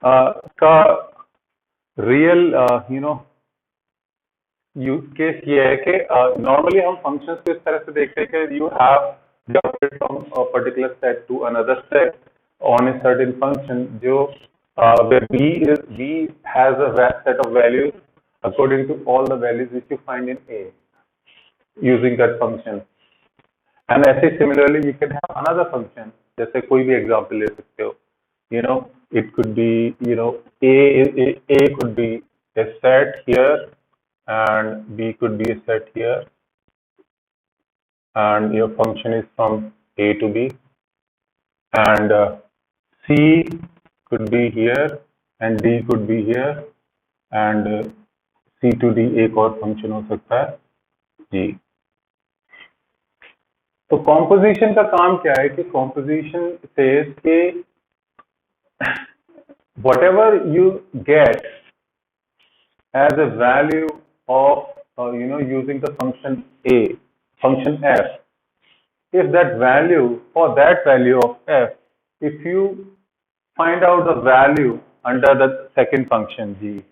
का real use case ये है कि नॉर्मली हम फंक्शंस को इस तरह से देखते हैं कि you have jumped from a particular set to another set on a certain function जो where b has a set of values according to all the values which you find in A using that function. And ऐसे similarly you can have another function, जैसे कोई भी example ले सकते हो. You know, it could be, A could be a set here and B could be a set here, and your function is from A to B, and C could be here and D could be here, and C to D एक और function हो सकता है G. तो composition का काम क्या है कि कॉम्पोजिशन सेज के whatever you get as a value of using the function A, function f, if that value, for that value of f, if you find out the value under the second function G,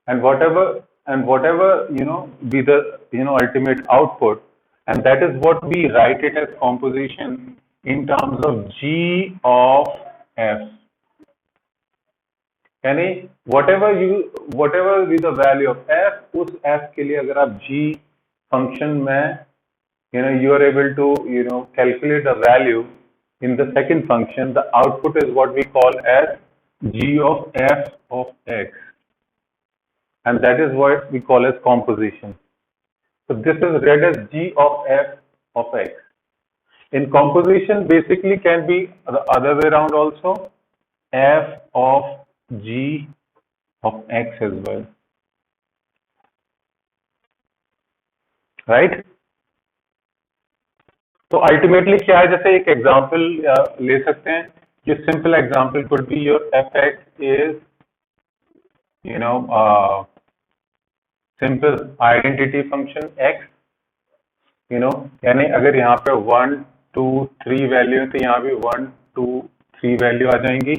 and whatever be the ultimate output, and that is what we write it as composition in terms of G of f. यानी whatever be the value of f, उस f के लिए अगर आप G function में you are able to calculate the value in the second function, the output is what we call as G of f of x, and that is what we call as composition. So this is read as G of f of x. In composition basically can be the other way around also, f of G of x as well, right? तो ultimately क्या है, जैसे एक example ले सकते हैं. ये simple example could be your F x is simple identity function x. यानी अगर यहाँ पे 1 2 3 वैल्यू है तो यहाँ भी 1 2 3 वैल्यू आ जाएंगी,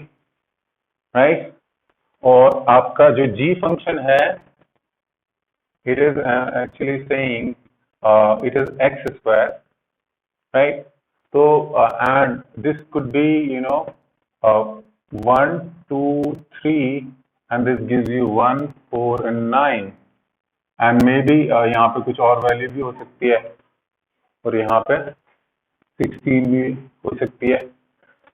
राइट? और आपका जो जी फंक्शन है, it is actually saying it is x square, right? So and this could be 1 2 3 and this gives you 1 4 and 9, and maybe यहाँ पे कुछ और वैल्यू भी हो सकती है और यहाँ पे 16 भी हो सकती है.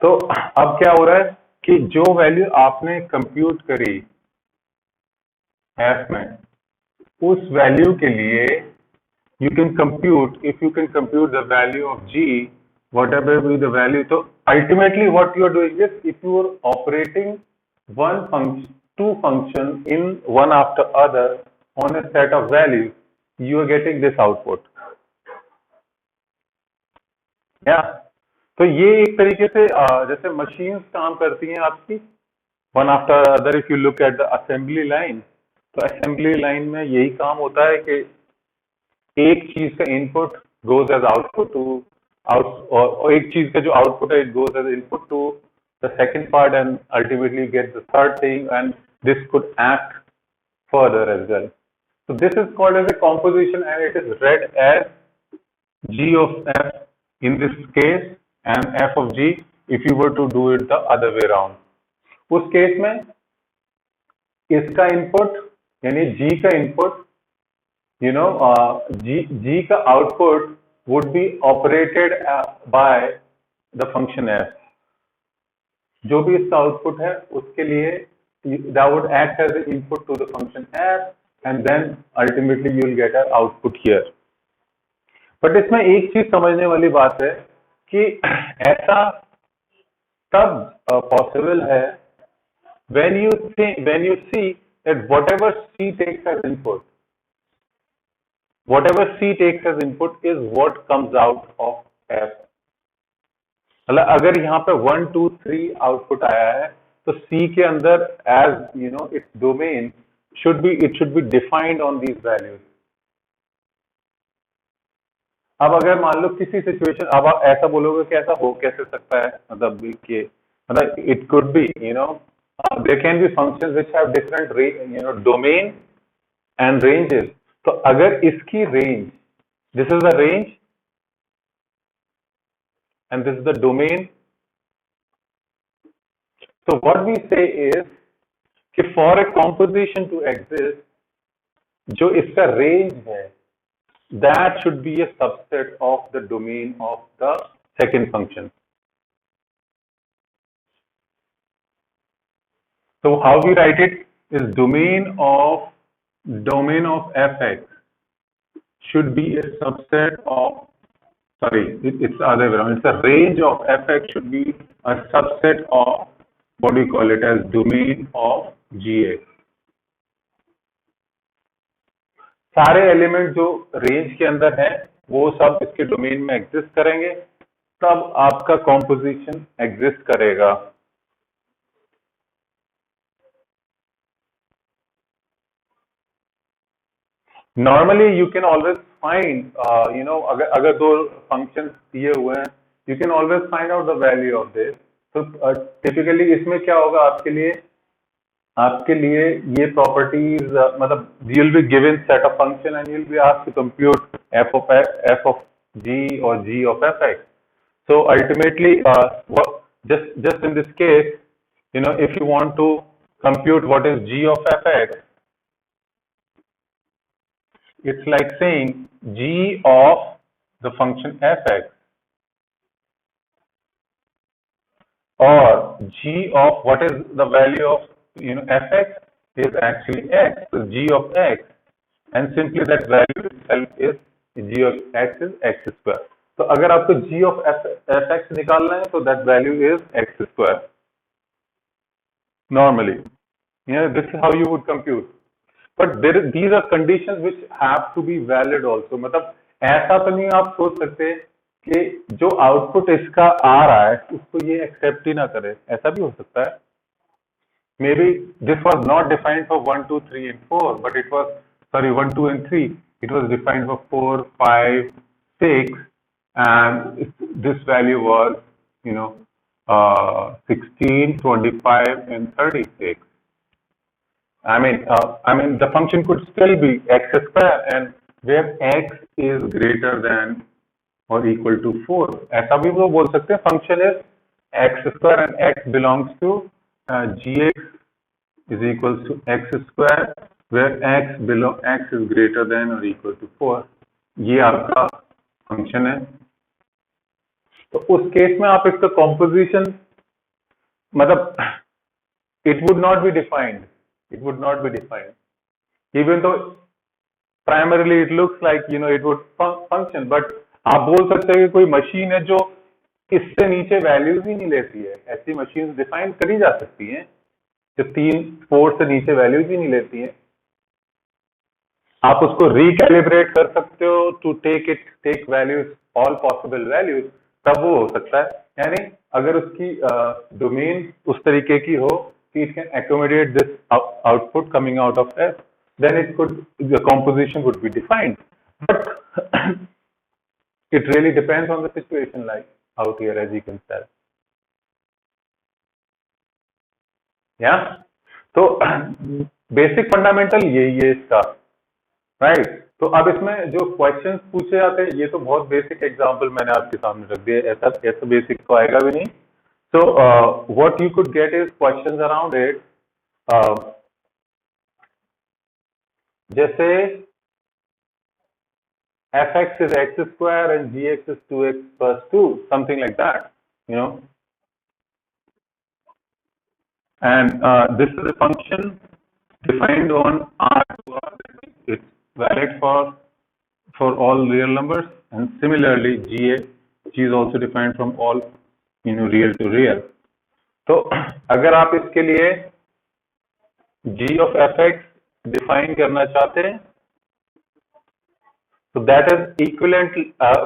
तो अब क्या हो रहा है कि जो वैल्यू आपने कंप्यूट करी f में, उस वैल्यू के लिए you can compute, if you can compute the value of G, whatever be the value. So ultimately what you are doing is, if you are operating two functions in one after other on a set of values, you are getting this output. Yeah. तो ये एक तरीके से जैसे machines काम करती हैं आपकी one after other. If you look at the assembly line, तो assembly line में यही काम होता है कि एक चीज का input goes as output to और एक चीज का जो आउटपुट है it goes as input to the second part, and ultimately get the third thing, and this could act further as well. So this is called as a composition, and it is read as G of f in this case and f of G if you were to do it the other way around. उस case में इसका input यानी G का input G का output would be operated by the function f. जो भी इसका output है उसके लिए that would act as an input to the function f, and then ultimately you will get an output here. But इसमें एक चीज समझने वाली बात है कि ऐसा तब possible है when you see that whatever C takes as input, whatever C takes as input is what comes out of f. मतलब अगर यहाँ पे 1 2 3 आउटपुट आया है तो C के अंदर as its domain should be defined on these values. अब अगर मान लो किसी सिचुएशन, अब आप ऐसा बोलोगे कि ऐसा हो कैसे सकता है, मतलब कि मतलब it could be there can be functions which have different domain and ranges. तो अगर इसकी range, this is the range and this is the domain, so what we say is कि for a composition to exist, जो इसका range है, that should be a subset of the domain of the second function. So how we write it is domain of fx should be a subset of, sorry, it's the other way around. It's a range of fx should be a subset of what we call it as domain of gx. सारे element जो range के अंदर हैं वो सब इसके domain में exist करेंगे, तब आपका कॉम्पोजिशन एग्जिस्ट करेगा। Normally you can always find अगर दो फंक्शन दिए हुए हैं, you can always find out the value of this. तो टिपिकली इसमें क्या होगा आपके लिए ये प्रॉपर्टीज, मतलब you will be given set of function and you will be asked to compute f of g or g of fx. So ultimately, just in this case, if you want to compute what is g of fx, it's like saying g of the function fx or g of what is the value of fx is actually x, so g of x, and simply that value itself is g of x is x square. तो अगर आपको g of fx निकालना है तो that value is x square. Normally, this is how you would compute. But these are conditions which have to be valid also. मतलब ऐसा तो नहीं आप सोच सकते कि जो आउटपुट इसका आ रहा है उसको ये एक्सेप्ट ही ना करे, ऐसा भी हो सकता है। Maybe this was not defined for 1, 2, 3 and 4, but it was, sorry, 1, 2 and 3. It was defined for 4, 5, 6, and this value was, 16, 25, and 36. I mean, the function could still be x square, and where x is greater than or equal to 4. ऐसा भी वो बोल सकते हैं function is x square and x belongs to gx is equals to x square where x is greater than or equal to 4. ये आपका function है। तो उस केस में आप इसका कॉम्पोजिशन, मतलब it would not be defined. It would not be defined. Even though primarily it looks like it would function, but आप बोल सकते हैं कि कोई मशीन है जो इससे नीचे वैल्यूज ही नहीं लेती है। ऐसी मशीन डिफाइन करी जा सकती हैं जो 4 से नीचे वैल्यूज ही नहीं लेती हैं। आप उसको रिकैलिब्रेट कर सकते हो to take values, all possible values, तब वो हो सकता है। यानी अगर उसकी डोमेन उस तरीके की हो कि it can accommodate this output coming out of f, then the composition would be defined. But it really depends on the situation, like out here, as you can tell. Yeah. तो basic fundamental यही है इसका, right. तो अब इसमें जो questions पूछे जाते हैं, ये तो बहुत बेसिक एग्जांपल मैंने आपके सामने रख दिए, ऐसा बेसिक तो आएगा भी नहीं। So what you could get is questions around it. जैसे fx is x square and gx is 2x plus 2, something like that, And this is a function defined on R2R. It's valid for all real numbers, and similarly g is also defined from all real to real. तो अगर आप इसके लिए g of fx define करना चाहते हैं तो that is equivalent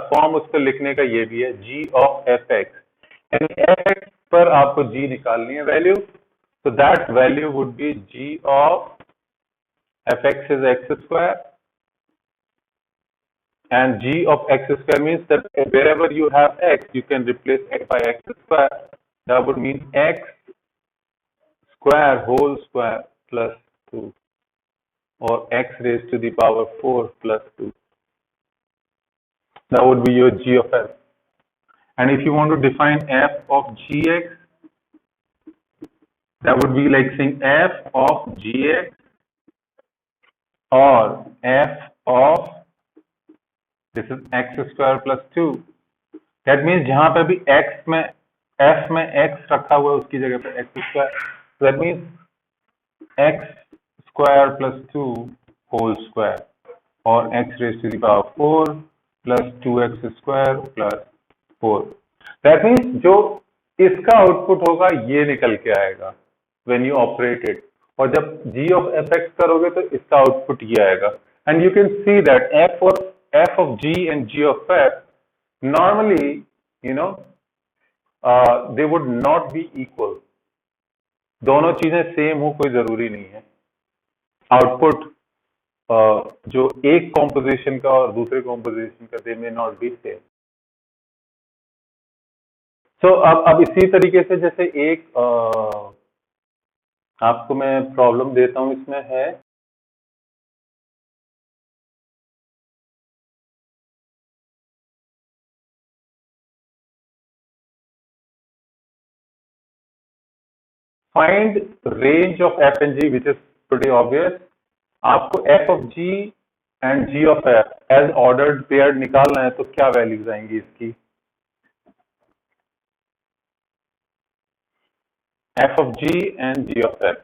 form उसको लिखने का ये भी है, g of fx, यानी fx पर आपको g निकालनी है वैल्यू, तो that value would be g of fx is x square and g of x square means that wherever you have x, you can replace x by x square. That would mean x square whole square plus 2, or x raised to the power 4 plus 2. That would be your g of f. And if you want to define f of gx, that would be like saying f of gx or f of, this is x square plus 2. That means जहां पे भी x में f में x रखा हुआ है उसकी जगह पे x square. So that means x square plus 2 whole square, or x raised to the power 4 plus 2x square plus 4. That means जो इसका आउटपुट होगा ये निकल के आएगा when you operate it. और जब g of fx करोगे तो इसका आउटपुट ये आएगा. And you can see that f of g and g of f normally, you know, they would not be equal. दोनों चीजें सेम हो कोई जरूरी नहीं है. आउटपुट जो एक कॉम्पोजिशन का और दूसरे कॉम्पोजिशन का दे मे नॉट बी सेम. सो अब इसी तरीके से जैसे एक आपको मैं प्रॉब्लम देता हूं, इसमें है find range of f and g, which is pretty obvious. आपको f of g and g of f as ordered pair निकालना है, तो क्या वैल्यूज आएंगी इसकी? f of g and g of f.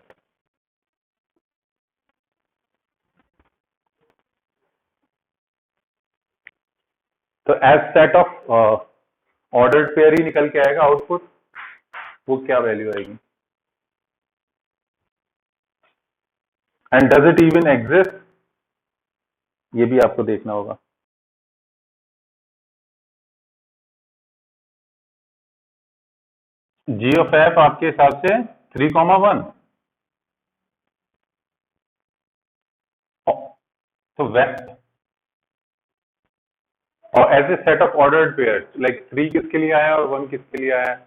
तो as set of ordered pair ही निकल के आएगा आउटपुट. वो क्या वैल्यू आएगी? And does it even exist, ये भी आपको देखना होगा. g of f आपके हिसाब से 3,1. तो और as a set of ordered pair, like 3 किसके लिए आया और 1 किसके लिए आया?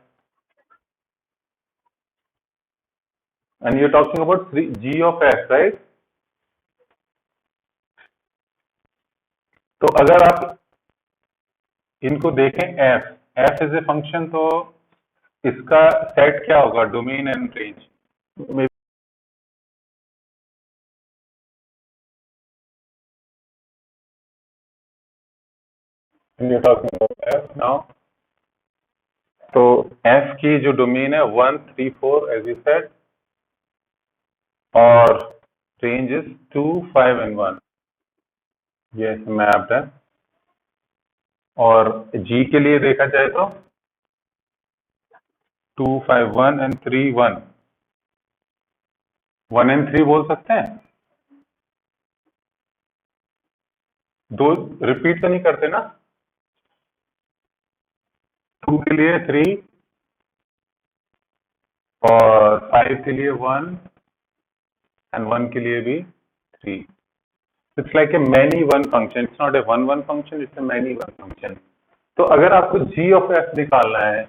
And you're talking about g of f, right? तो अगर आप इनको देखें f इज ए फंक्शन, तो इसका सेट क्या होगा? Domain and range. You're talking about f now. तो f की जो डोमेन है 1, 3, 4 एज यू सेड, और रेंज इज 2, 5 and 1. ये मैप्ड है. और g के लिए देखा जाए तो 2, 5, 1 and 3, 1. 1 and 3 बोल सकते हैं. दो रिपीट तो नहीं करते ना? 2 के लिए 3 और 5 के लिए 1 and 1 के लिए भी 3. It's like a many one function. It's not a one function. It's a many one function. तो अगर आपको g of f निकालना है,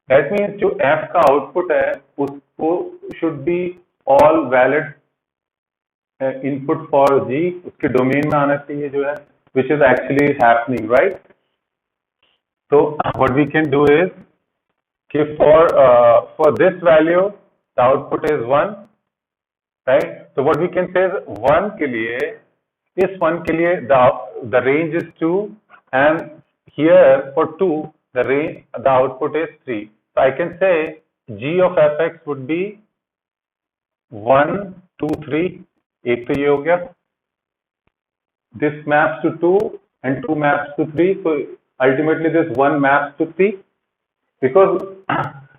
that means जो f का आउटपुट है उसको should be all valid input for g, उसके डोमेन में आना चाहिए जो है, which is actually happening, right? So what we can do is कि for this value the output is 1, right? So what we can say is 1 के लिए, इस 1 के लिए the range is 2, and here for 2 the output is 3. So I can say g of fx would be 1, 2, 3. एक तो ये हो गया. This maps to 2 and 2 maps to 3. So ultimately this 1 maps to 3, because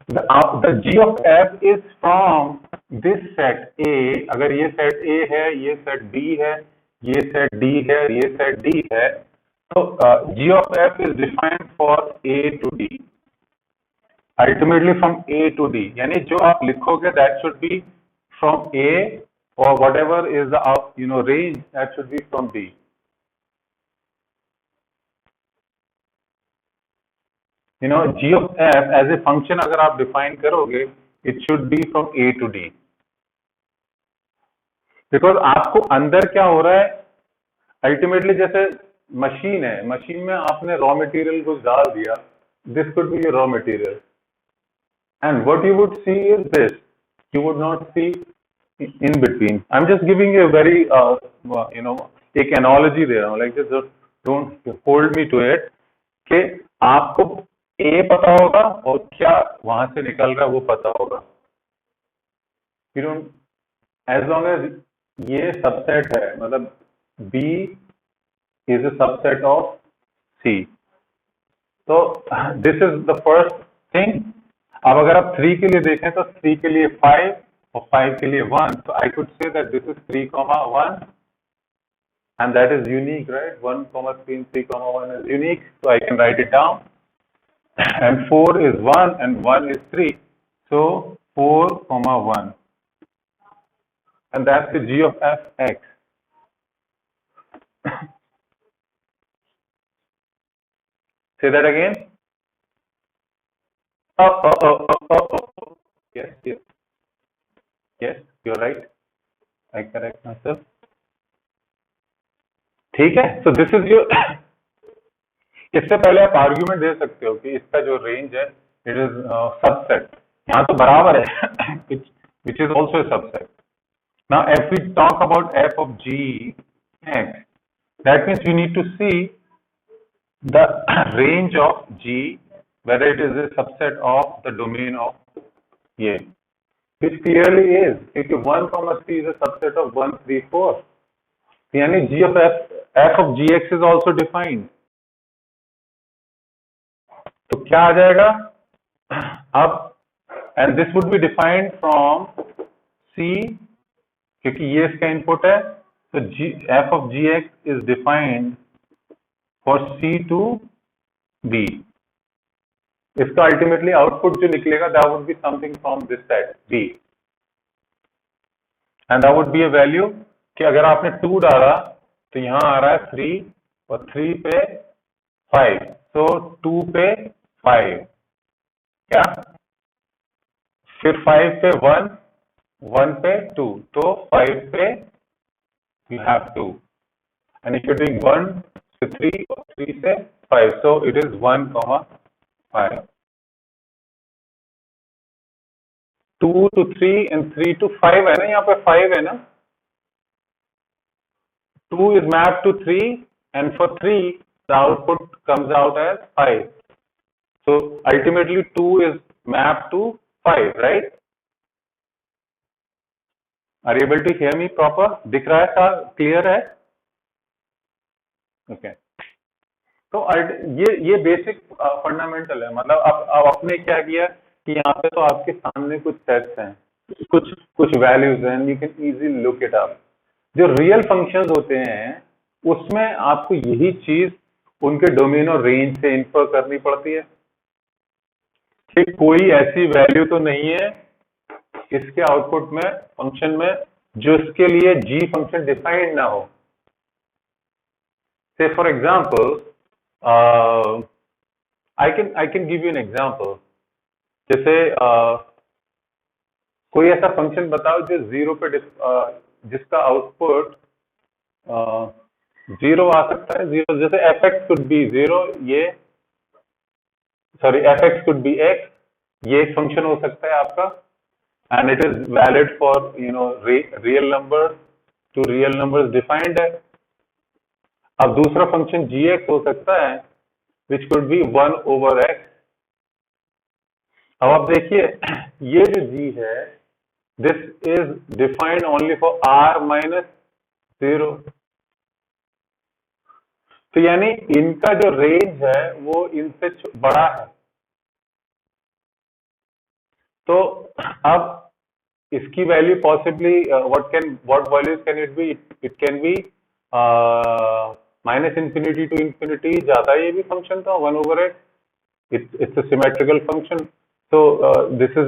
the g of f is from this set A. अगर ये set A है, ये set B है, ये set D है, ये set D है, तो g of f is defined for A to D. Ultimately from A to D, यानी जो आप लिखोगे that should be from A or whatever is the range that should be from D. G of f as a function अगर आप define करोगे, it should be from A to D. Because आपको अंदर क्या हो रहा है, अल्टीमेटली जैसे मशीन है, मशीन में आपने रॉ मटेरियल को डाल दिया, this could be raw material, and what you would see is this, you would not see in between. I'm just giving you a very एक analogy दे रहा हूँ, like just don't hold me to it, कि आपको A पता होगा और क्या वहां से निकल रहा है वो पता होगा. You don't, as long as ये सबसेट है, मतलब B is a subset of C. So this is the first thing. अब अगर आप 3 के लिए देखें तो 3 के लिए 5 और 5 के लिए 1, so I could say that this is 3,1 and that is unique, right? 1,3 and 3,1 is unique, so I can write it down. And 4 is 1 and 1 is 3, so 4,1, and that's the G of f x. Say that again. Oh. Yes, you're right. I correct myself. ठीक है, so this is your इससे पहले आप argument दे सकते हो कि इसका जो रेंज है इट इज सबसेट, यहाँ तो बराबर है which is also a subset. Now if we talk about f of g x, that means we need to see the range of g, whether it is a subset of the domain of A, which clearly is, because 1,3 is a subset of 1, 3, 4. यानी g of f of gx is also defined. तो क्या आ जाएगा अब, and this would be defined from C, क्योंकि ये इसका input है, तो f of gx is defined for C to B. इसका अल्टीमेटली आउटपुट जो निकलेगा that would be something from this side B, and that would be a value कि अगर आपने 2 डाला तो यहाँ आ रहा है 3 और 3 पे 5, so 2 पे 5, क्या, फिर 5 पे 1, 1 पे 2, तो 5 पे you have 2, and if you're doing 1 to 3 or 3 से 5, so it is 1,5. 2 to 3 and 3 to 5 है ना, यहाँ पे 5 है ना, 2 is mapped to 3 and for 3 the output comes out as 5. So ultimately 2 is mapped to 5, right? Are you able to hear me proper? दिख रहा है, क्लियर है? Okay. तो ये बेसिक फंडामेंटल है, मतलब अब आपने क्या किया कि यहाँ पे तो आपके सामने कुछ सेट्स हैं, कुछ वैल्यूज हैं, you can easily look it up. जो रियल फंक्शंस होते हैं उसमें आपको यही चीज उनके डोमेन और रेंज से इन्फर करनी पड़ती है कि कोई ऐसी वैल्यू तो नहीं है इसके आउटपुट में फंक्शन में जो इसके लिए जी फंक्शन डिफाइंड ना हो. से for example I can give you an example. जैसे कोई ऐसा फंक्शन बताओ जो 0 पे जिसका आउटपुट 0 आ सकता है, 0, जैसे fx could be 0, ये fx could be x, ये एक फंक्शन हो सकता है आपका, and it is valid for real numbers to real numbers defined है. अब दूसरा फंक्शन gx हो सकता है which could be 1 over x. अब आप देखिए ये जो g है, this is defined only for r minus 0. तो यानी इनका जो रेंज है वो इनसे बड़ा है. तो अब इसकी value possibly what values can it be? It can be minus infinity to infinity जाता है ये भी फंक्शन था 1 over x. It's a symmetrical function. So this is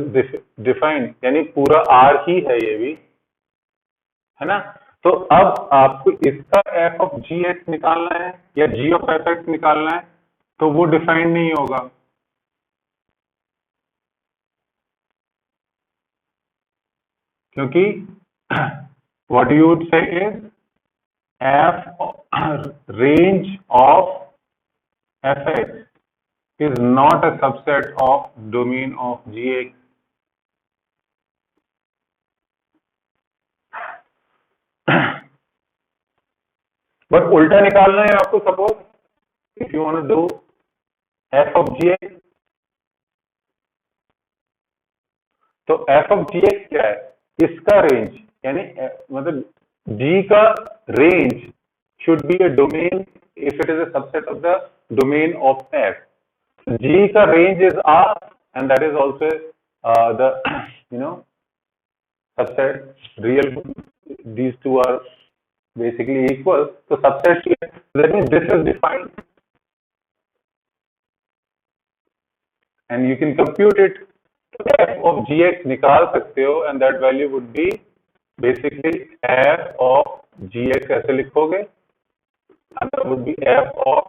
defined, यानी पूरा r ही है ये भी, है ना। तो अब आपको इसका एफ ऑफ जी एक्स निकालना है या जी ऑफ एफ एक्स निकालना है, तो वो डिफाइंड नहीं होगा, क्योंकि what you would say is f range of f x is not a subset of domain of Gx. But उल्टा निकालना है आपको, suppose if you want to do f of Gx, तो f of Gx क्या है, इसका range, यानी मतलब G का range should be a domain if it is a subset of the domain of f. G का range is R and that is also the you know subset real, these two are basically equal, so subset here, that means this is defined and you can compute it. f of gx निकाल सकते हो and that value would be basically f of gx, ऐसे लिखोगे, and that would be f of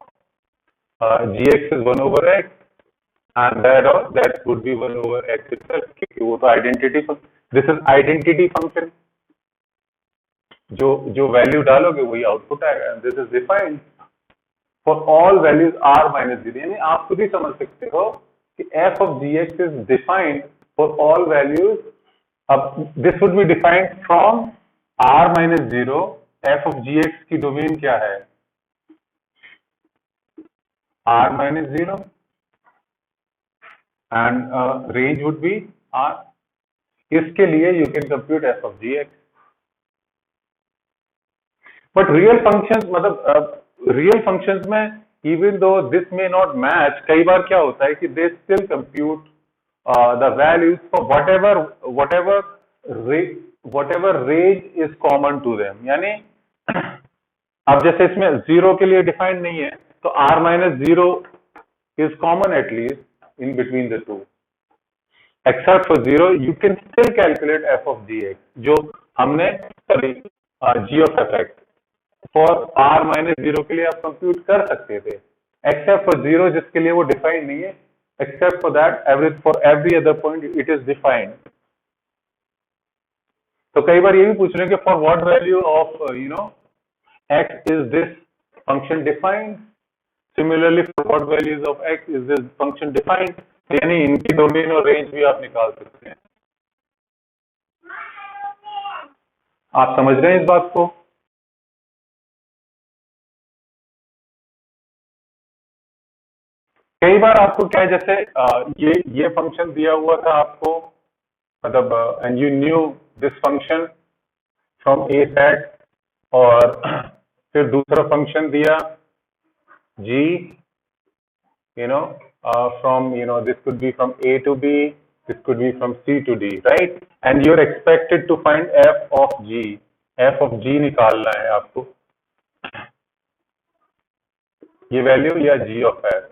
gx is 1 over x and that would be 1 over x itself, क्योंकि वो तो identity, this is identity function, जो value डालोगे वही output आएगा, this is defined for all values r minus zero, यानी आप खुद ही समझ सकते हो कि f of gx is defined for all values. अब this would be defined from r minus 0, f of gx की डोमेन क्या है, r minus 0 and range would be r. इसके लिए you can compute f of gx. But real functions, मतलब real functions में even though this may not match, कई बार क्या होता है कि they still compute the values for whatever range is common to them. यानी अब जैसे इसमें 0 के लिए डिफाइंड नहीं है, तो r minus 0 is common at least in between the two. Except for 0, you can still calculate f of gx, जो हमने sorry g of f x for r minus 0 के लिए आप कंप्यूट कर सकते थे, एक्सेप्ट फॉर 0 जिसके लिए वो डिफाइंड नहीं है, except for that for every other point it is defined. तो कई बार ये भी पूछ रहे हैं कि for what value of x is this function defined, similarly for what values of x is this function defined, यानी इनकी डोमेन और रेंज भी आप निकाल सकते हैं. आप समझ रहे हैं इस बात को? कई बार आपको क्या है, जैसे ये फंक्शन दिया हुआ था आपको, मतलब and you new this function from A set, और फिर दूसरा फंक्शन दिया g, from this could be from a to b, this could be from c to d, right? And you're expected to find f of g. f of g निकालना है आपको, ये value या g of f.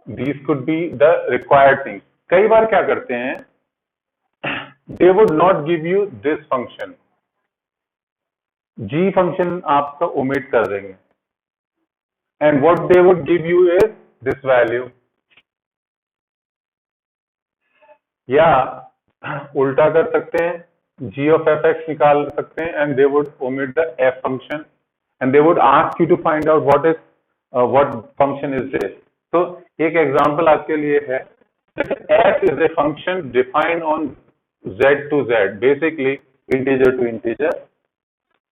These could be the required things. कई बार क्या करते हैं, they would not give you this function, g function आपका omit कर देंगे, and what they would give you is this value. या उल्टा कर सकते हैं, g of f(x) निकाल सकते हैं and they would omit the f function and they would ask you to find out what function is this. तो एक एग्जांपल आपके लिए है, f is a function defined on z to z, basically integer to integer,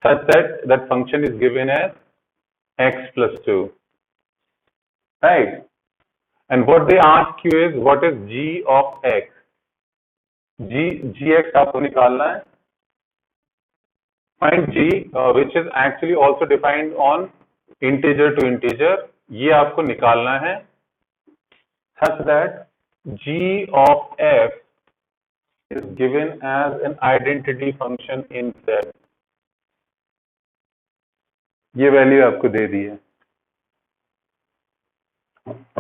such that that function is given as x plus 2, right? And what they ask you is what is g of x. gx आपको निकालना है, find g which is actually also defined on integer to integer, ये आपको निकालना है, such that g of f is given as an identity function in Z. ये value आपको दे दी है,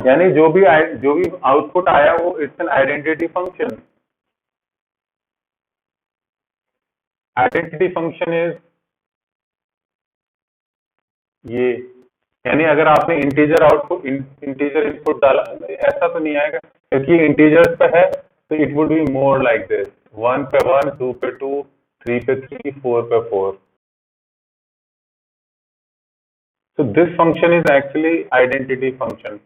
यानी जो भी आउटपुट आया वो it's an identity function. Identity function is ये, यानी अगर आपने इंटीजर आउटपुट इंटीजर इनपुट डाला, ऐसा तो नहीं आएगा क्योंकि इंटीजर्स पे है, तो it would be more like this, 1 पे 1, 2 पे 2, 3 पे 3, 4 पे 4. So this function is actually identity function.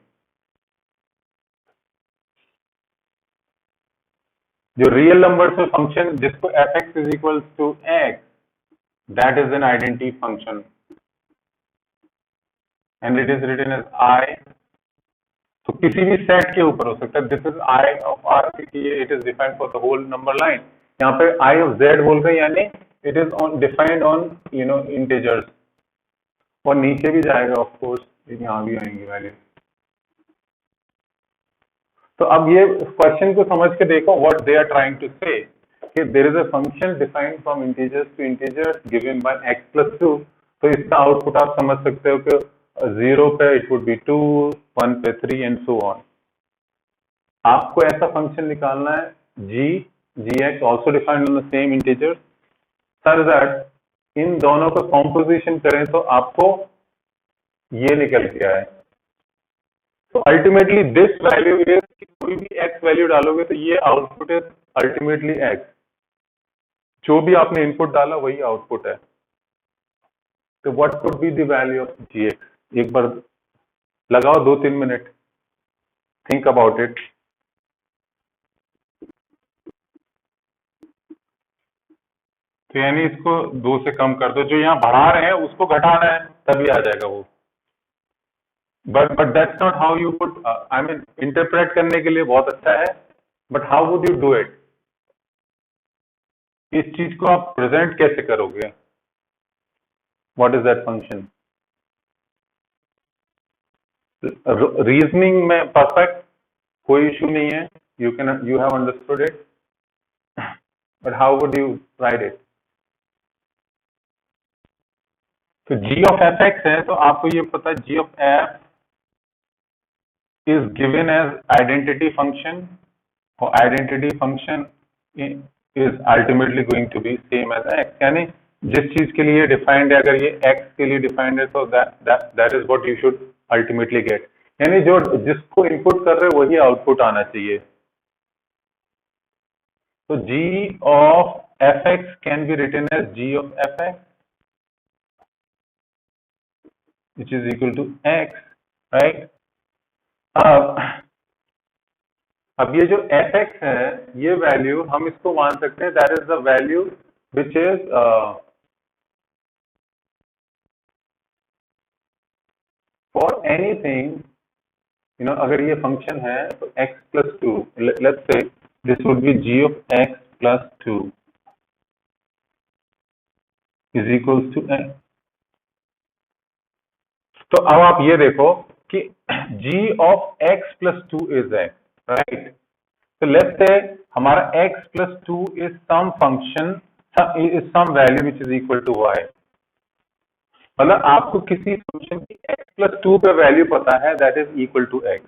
जो रियल नंबर्स में फंक्शन जिसको fx is equals to x, that is an identity function and it is written as I. तो किसी भी सेट के ऊपर हो सकता है. This is I of R, it is defined for the whole number line. यहाँ पे I of Z बोल रहे हैं, यानी it is on defined on integers, और नीचे भी जाएगा ऑफ कोर्स, यहाँ भी आएंगे वैल्यू. तो अब ये क्वेश्चन को समझ के देखो what they are trying to say, कि there is a function defined from integers to integers given by x+2. तो इसका आउटपुट आप समझ सकते हो कि 0 पे इट वुड बी 2, 1 पे 3 एंड सो ऑन. आपको ऐसा फंक्शन निकालना है gx also defined on the same integer, such that in दोनों को कॉम्पोजिशन करें तो आपको ये निकल के आए. तो अल्टीमेटली दिस वैल्यू इज, कोई भी x वैल्यू डालोगे तो ये आउटपुट इज अल्टीमेटली x. जो भी आपने इनपुट डाला वही आउटपुट है. तो what could be the value of gx? एक बार लगाओ 2-3 मिनट, थिंक अबाउट इट. तो यानी इसको 2 से कम कर दो, जो यहाँ बढ़ा रहे हैं उसको घटाना है तभी आ जाएगा वो. But that's not how you put, I mean interpret करने के लिए बहुत अच्छा है, but how would you do it? इस चीज को आप प्रेजेंट कैसे करोगे? What is that function? Reasoning में परफेक्ट, कोई इशू नहीं है, you have understood it, but how would you right it? तो g of fx है, तो आपको ये पता है g of f is given as identity function, or identity function is ultimately going to be same as x. यानी जिस चीज के लिए डिफाइंड है, अगर ये x के लिए डिफाइंड है, तो that is what you should ultimately get. यानी जो जिसको इनपुट कर रहे हो वही आउटपुट आना चाहिए. तो g of fx can be written as g of fx, which is equal to x, right? अब ये जो fx है, ये वैल्यू हम इसको मान सकते हैं, that is the value which is for anything, अगर ये फंक्शन है तो x+2, let's say this would be g of x+2 is equals to x. तो अब आप ये देखो कि g of x+2 is x, right? So let's say हमारा x+2 is some function, is some value which is equal to y. मतलब आपको किसी फंक्शन की x+2 पे वैल्यू पता है, that is equal to x.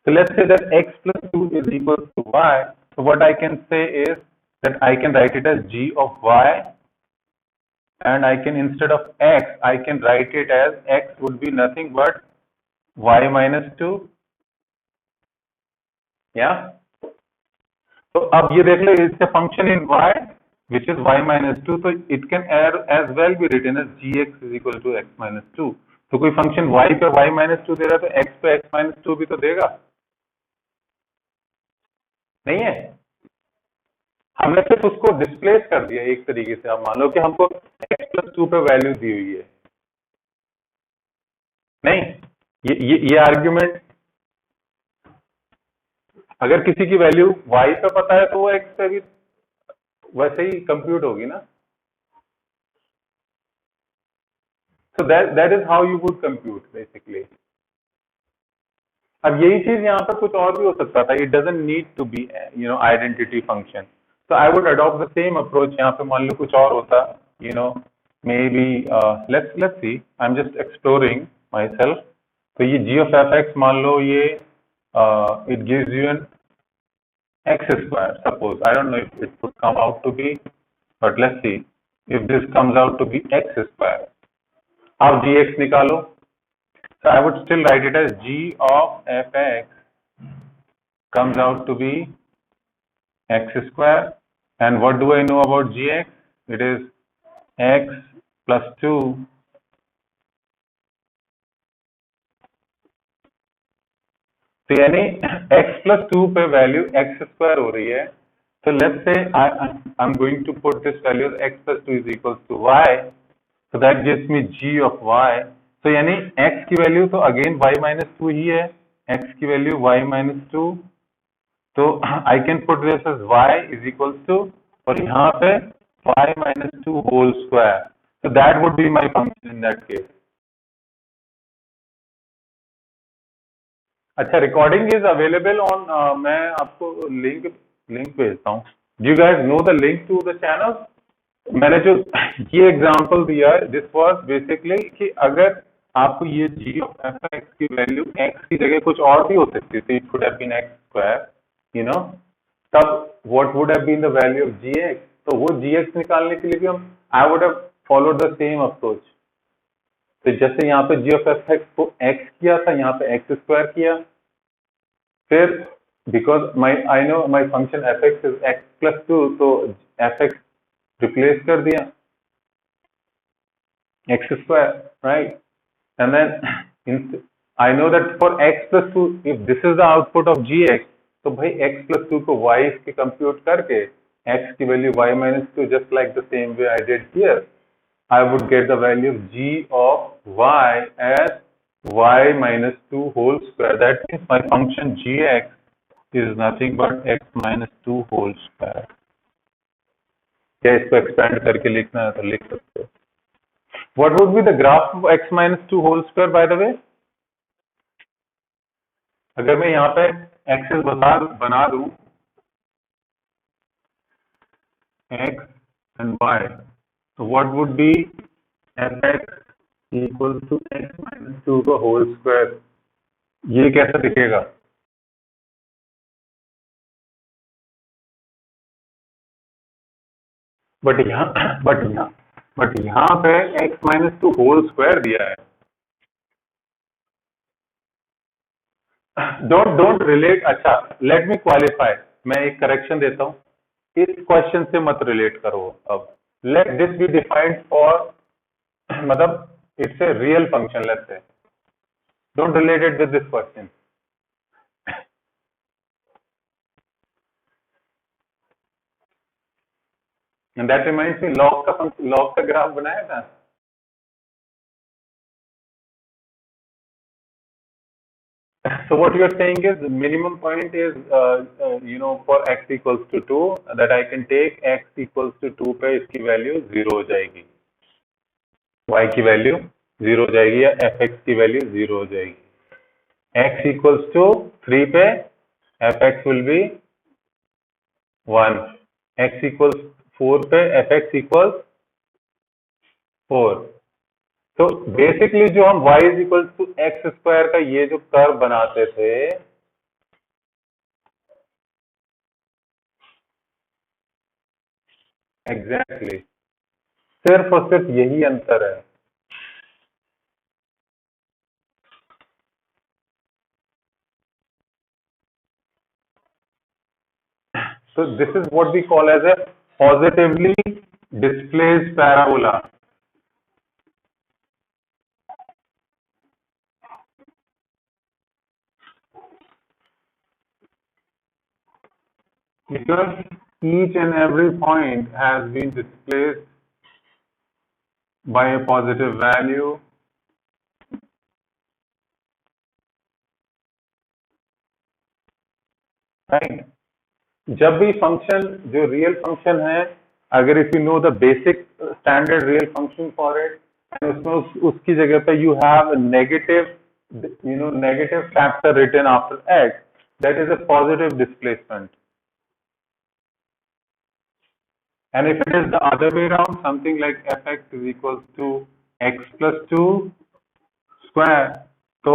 So let's say that x+2 is equal to y. So what I can say is that I can write it as g of y, and I can, instead of x, I can write it as x would be nothing but y minus 2. Yeah. तो अब ये देख लो, it's a function in y which is y minus 2, so it can as well be written as gx is equal to x minus 2. तो कोई function y पे y minus 2 दे रहा है, तो x पे x minus 2 भी तो देगा, नहीं है? हमने सिर्फ उसको डिस्प्लेस कर दिया एक तरीके से. आप मान लो कि हमको x+2 पे वैल्यू दी हुई है, नहीं? ये आर्ग्यूमेंट, अगर किसी की वैल्यू y पे पता है तो वो x पे भी वैसे ही कंप्यूट होगी ना. So that is how you would compute basically. अब यही चीज यहाँ पर कुछ और भी हो सकता था. It doesn't need to be identity function. So I would adopt the same approach. यहाँ पे मान लो कुछ और होता, maybe let's see. I'm just exploring myself. तो ये g of fx मान लो ये it gives you an x square. Suppose I don't know if it would come out to be, but let's see. if this comes out to be x square. अब gx निकालो, so I would still write it as g of fx comes out to be x square, and what do I know about gx? It is x plus 2 तो यानी x plus 2 पे value x square हो रही है, so let's say I'm going to put this value as x plus 2 is equals to y, so that gives me g of y. So यानी x की value तो again y minus 2 ही है, x की value y minus 2, तो I can put this as y is equals to, और यहाँ पे y minus 2 whole square, so that would be my function in that case. अच्छा, recording is available on, मैं आपको link भेजता हूँ. Do you guys know the link to the channel? मैंने जो ये एग्जांपल दिया है, दिस वाज बेसिकली कि अगर आपको ये g ऑफ f x की वैल्यू x की जगह कुछ और भी हो सकती थी, it could have been x square, you know, तब what would have been the value of gx. तो वो gx निकालने के लिए भी हम I would have followed the same approach. तो जैसे यहाँ पे g ऑफ f x को x किया था, यहाँ पे x स्क्वायर किया, फिर because I know my function f x is x plus 2, तो एफ एक्स रिप्लेस कर दिया x square, right, and then I know that for x plus 2 if this is the output of g x, तो भाई x plus 2 को Y के compute करके x की value y minus 2 just like the same way I did here, I would get the value of g of y as y minus 2 whole square. That means my function gx is nothing but x minus 2 whole square. क्या इसको expand करके लिखना है तो लिख सकते हो. What would be the graph of x minus 2 whole square by the way? अगर मैं यहाँ पे एक्सेस बना दूं x and y, so what would be fx equal to x minus 2 का होल स्क्वायर. ये कैसा दिखेगा? बट यहाँ पे एक्स माइनस 2 होल स्क्वायर दिया है. Don't relate. अच्छा, लेट मी क्वालिफाई. मैं एक करेक्शन देता हूँ, इस क्वेश्चन से मत रिलेट करो. अब let this be defined for, मतलब it's a real function, let's say. Don't relate it with this question. And that reminds me, log का ग्राफ बनाया था. So what you are saying is the minimum point is you know, for x equals to 2, that I can take x equals to 2 पे इसकी value 0 हो जाएगी, y की value 0 हो जाएगी, या fx की वैल्यू 0 हो जाएगी. x equals to 3 पे fx will be 1, x equals 4 पे fx equals 4. तो बेसिकली जो हम y is equals to x square का ये जो कर्व बनाते थे, एग्जैक्टली सिर्फ और सिर्फ यही अंतर है. So this is what we call as a positively displaced parabola. Because each and every point has been displaced by a positive value, right? जब भी फंक्शन जो रियल फंक्शन है, अगर if you know the basic standard real function for it, उसमें उसकी जगह पे you have negative, you know, negative factor written after x, that is a positive displacement. And if it is the other way around, something like fx is equals to x plus 2 square, तो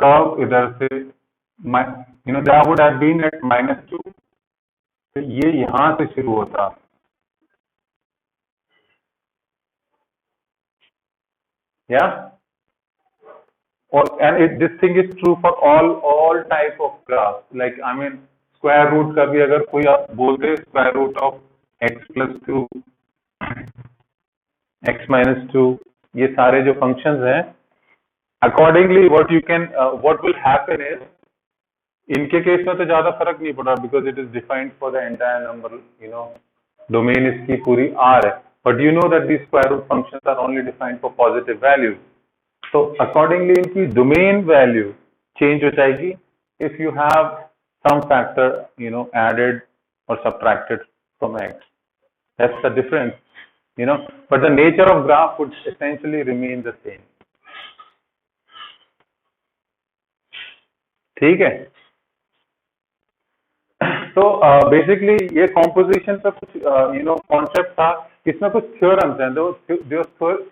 curve इधर से, you know, that would have been at -2, तो ये यहाँ से शुरू होता. Yeah, this thing is true for all type of graphs. Like I mean, square root का भी अगर कोई आप बोलते square root of x+2, x-2, ये सारे जो functions हैं, accordingly what will happen is, इनके केस में तो ज्यादा फर्क नहीं पड़ा because it is defined for the entire number, domain इसकी पूरी R है, but you know that these square root functions are only defined for positive values. So accordingly इनकी domain value change हो जाएगी if you have some factor added or subtracted from x. That's the difference, but the nature of graph would essentially remain the same. ठीक है. तो basically ये composition का कुछ concept था, इसमें कुछ थ्योरम्स हैं, जो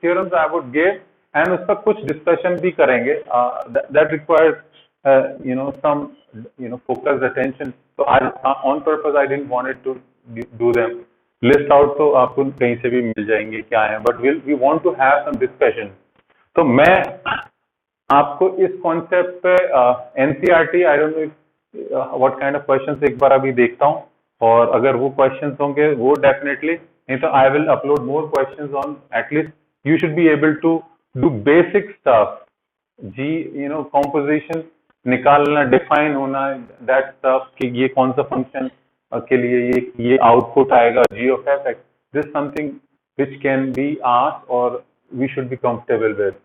theorems I would give and उस पर कुछ डिस्कशन भी करेंगे, that requires some focused attention. तो on purpose I didn't wanted to do them. List out तो आपको कहीं से भी मिल जाएंगे क्या है, but we want to have some discussion. तो मैं आपको इस कॉन्सेप्ट पे NCERT, I don't know what kind of questions, एक बार अभी देखता हूँ, और अगर वो क्वेश्चंस होंगे वो डेफिनेटली, नहीं तो I will upload more questions on, at least you should be able to do basic stuff. जी कॉम्पोजिशन निकालना, डिफाइन होना, दैट स्टफ कि ये कौन सा फंक्शन के लिए ये आउटपुट आएगा g of f x. This something which can be asked or we should be comfortable with.